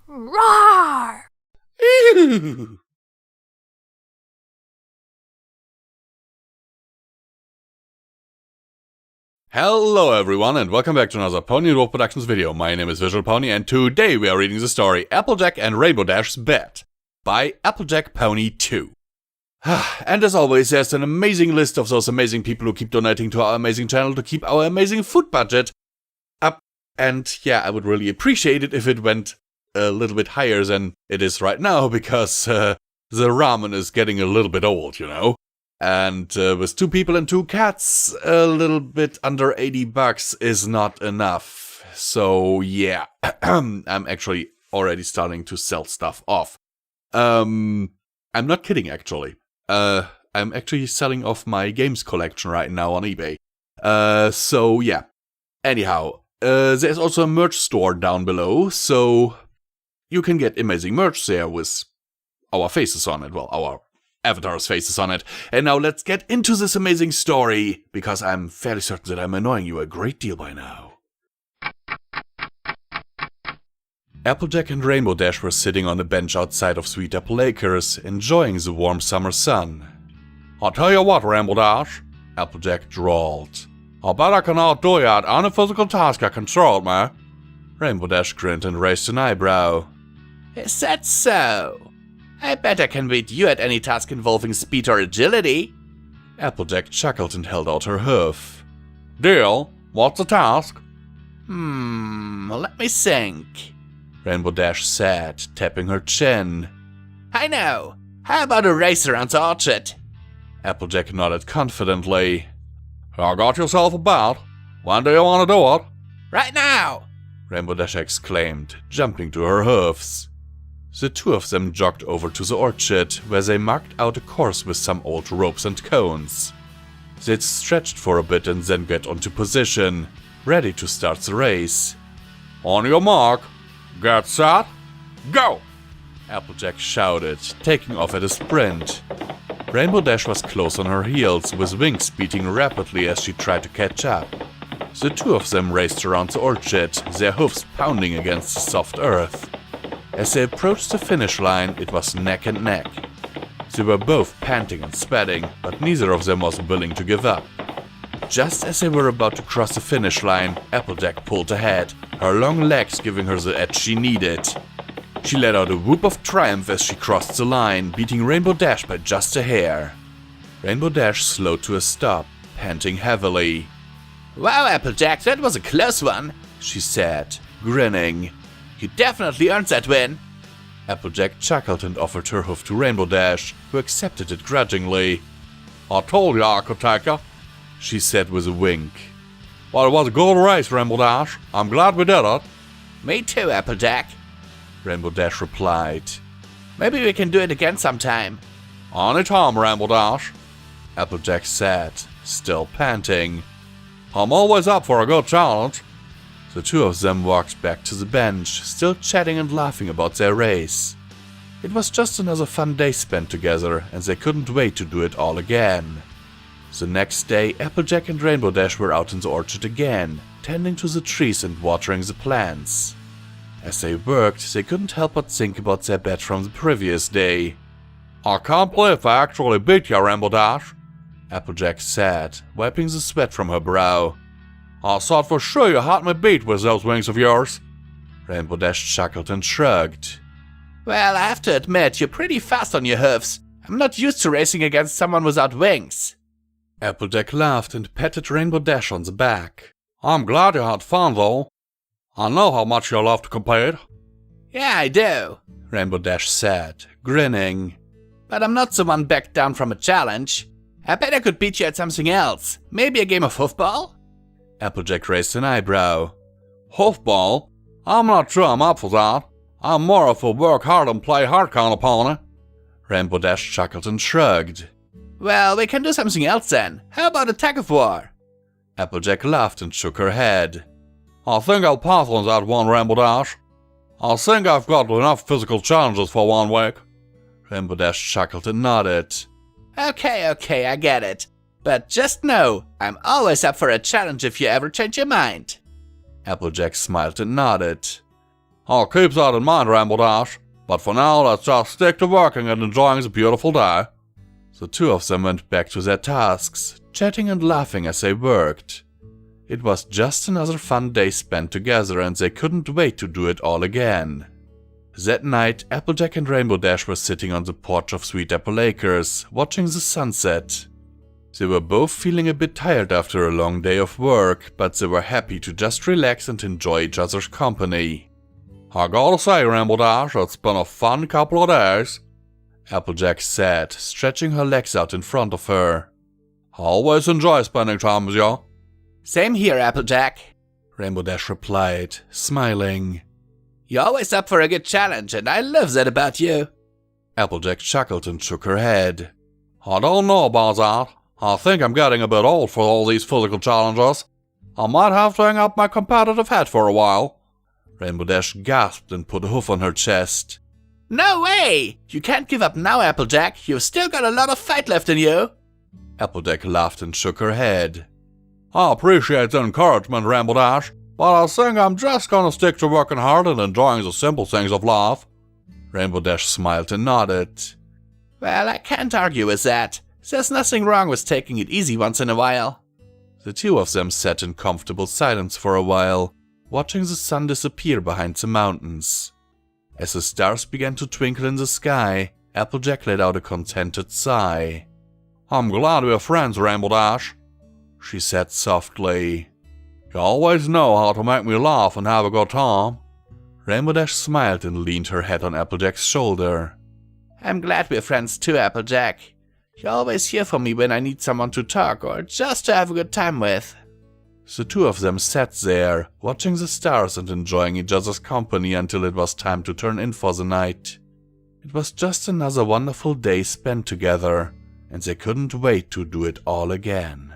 Roar! Hello everyone and welcome back to another Pony&Wolf Productions video. My name is Visual Pony and today we are reading the story Applejack and Rainbow Dash's Bet by Applejackpony2. And as always, there's an amazing list of those amazing people who keep donating to our amazing channel to keep our amazing food budget up. And yeah, I would really appreciate it if it went a little bit higher than it is right now, because the ramen is getting a little bit old, you know. And with 2 people and 2 cats, a little bit under 80 bucks is not enough. So yeah, I'm actually already starting to sell stuff off. I'm not kidding, actually. I'm actually selling off my games collection right now on eBay. So yeah. Anyhow, there's also a merch store down below, so you can get amazing merch there with our faces on it. Well, our avatars' faces on it. And now let's get into this amazing story, because I'm fairly certain that I'm annoying you a great deal by now. Applejack and Rainbow Dash were sitting on a bench outside of Sweet Apple Acres, enjoying the warm summer sun. "I'll tell you what, Rainbow Dash," Applejack drawled. "I bet I can outdo you at any physical task I can throw at me." Rainbow Dash grinned and raised an eyebrow. "Is that so? I bet I can beat you at any task involving speed or agility." Applejack chuckled and held out her hoof. "Deal? What's the task?" Let me think," Rainbow Dash said, tapping her chin. "I know. How about a race around the orchard?" Applejack nodded confidently. "I got yourself a bet. When do you want to do it?" "Right now!" Rainbow Dash exclaimed, jumping to her hoofs. The 2 of them jogged over to the orchard, where they marked out a course with some old ropes and cones. They'd stretched for a bit and then get onto position, ready to start the race. "On your mark, get set, go!" Applejack shouted, taking off at a sprint. Rainbow Dash was close on her heels, with wings beating rapidly as she tried to catch up. The 2 of them raced around the orchard, their hoofs pounding against the soft earth. As they approached the finish line, it was neck and neck. They were both panting and sweating, but neither of them was willing to give up. Just as they were about to cross the finish line, Applejack pulled ahead, her long legs giving her the edge she needed. She let out a whoop of triumph as she crossed the line, beating Rainbow Dash by just a hair. Rainbow Dash slowed to a stop, panting heavily. "Wow, Applejack, that was a close one," she said, grinning. "You definitely earned that win." Applejack chuckled and offered her hoof to Rainbow Dash, who accepted it grudgingly. "I told you I could take you," she said with a wink. "Well, it was a good race, Rainbow Dash. I'm glad we did it." "Me too, Applejack," Rainbow Dash replied. "Maybe we can do it again sometime." "Any time, Rainbow Dash," Applejack said, still panting. "I'm always up for a good challenge." The 2 of them walked back to the bench, still chatting and laughing about their race. It was just another fun day spent together, and they couldn't wait to do it all again. The next day, Applejack and Rainbow Dash were out in the orchard again, tending to the trees and watering the plants. As they worked, they couldn't help but think about their bet from the previous day. "I can't believe I actually beat you, Rainbow Dash," Applejack said, wiping the sweat from her brow. "I thought for sure you had me beat with those wings of yours." Rainbow Dash chuckled and shrugged. "Well, I have to admit, you're pretty fast on your hoofs. I'm not used to racing against someone without wings." Applejack laughed and patted Rainbow Dash on the back. "I'm glad you had fun, though. I know how much you love to compete." "Yeah, I do," Rainbow Dash said, grinning. "But I'm not the one backed down from a challenge. I bet I could beat you at something else. Maybe a game of hoofball?" Applejack raised an eyebrow. "Hoofball? I'm not sure I'm up for that. I'm more of a work hard and play hard kind of pony." Rainbow Dash chuckled and shrugged. "Well, we can do something else then. How about a tug of war?" Applejack laughed and shook her head. "I think I'll pass on that one, Rainbow Dash. I think I've got enough physical challenges for one week." Rainbow Dash chuckled and nodded. Okay, I get it. But just know, I'm always up for a challenge if you ever change your mind." Applejack smiled and nodded. I'll keep that in mind, Rambledash. But for now, let's just stick to working and enjoying the beautiful day. The two of them went back to their tasks, chatting and laughing as they worked. It was just another fun day spent together and they couldn't wait to do it all again. That night, Applejack and Rainbow Dash were sitting on the porch of Sweet Apple Acres, watching the sunset. They were both feeling a bit tired after a long day of work, but they were happy to just relax and enjoy each other's company. I gotta say, Rainbow Dash, it's been a fun couple of days, Applejack said, stretching her legs out in front of her. I always enjoy spending time with you. Same here, Applejack, Rainbow Dash replied, smiling. You're always up for a good challenge, and I love that about you. Applejack chuckled and shook her head. I don't know about that. I think I'm getting a bit old for all these physical challenges. I might have to hang up my competitive hat for a while. Rainbow Dash gasped and put a hoof on her chest. No way! You can't give up now, Applejack. You've still got a lot of fight left in you. Applejack laughed and shook her head. I appreciate the encouragement, Rainbow Dash, but I think I'm just gonna stick to working hard and enjoying the simple things of life. Rainbow Dash smiled and nodded. Well, I can't argue with that. There's nothing wrong with taking it easy once in a while. The two of them sat in comfortable silence for a while, watching the sun disappear behind the mountains. As the stars began to twinkle in the sky, Applejack let out a contented sigh. I'm glad we're friends, Rainbow Dash, she said softly. You always know how to make me laugh and have a good time. Rainbow Dash smiled and leaned her head on Applejack's shoulder. I'm glad we're friends too, Applejack. You're always here for me when I need someone to talk or just to have a good time with. The two of them sat there, watching the stars and enjoying each other's company until it was time to turn in for the night. It was just another wonderful day spent together, and they couldn't wait to do it all again.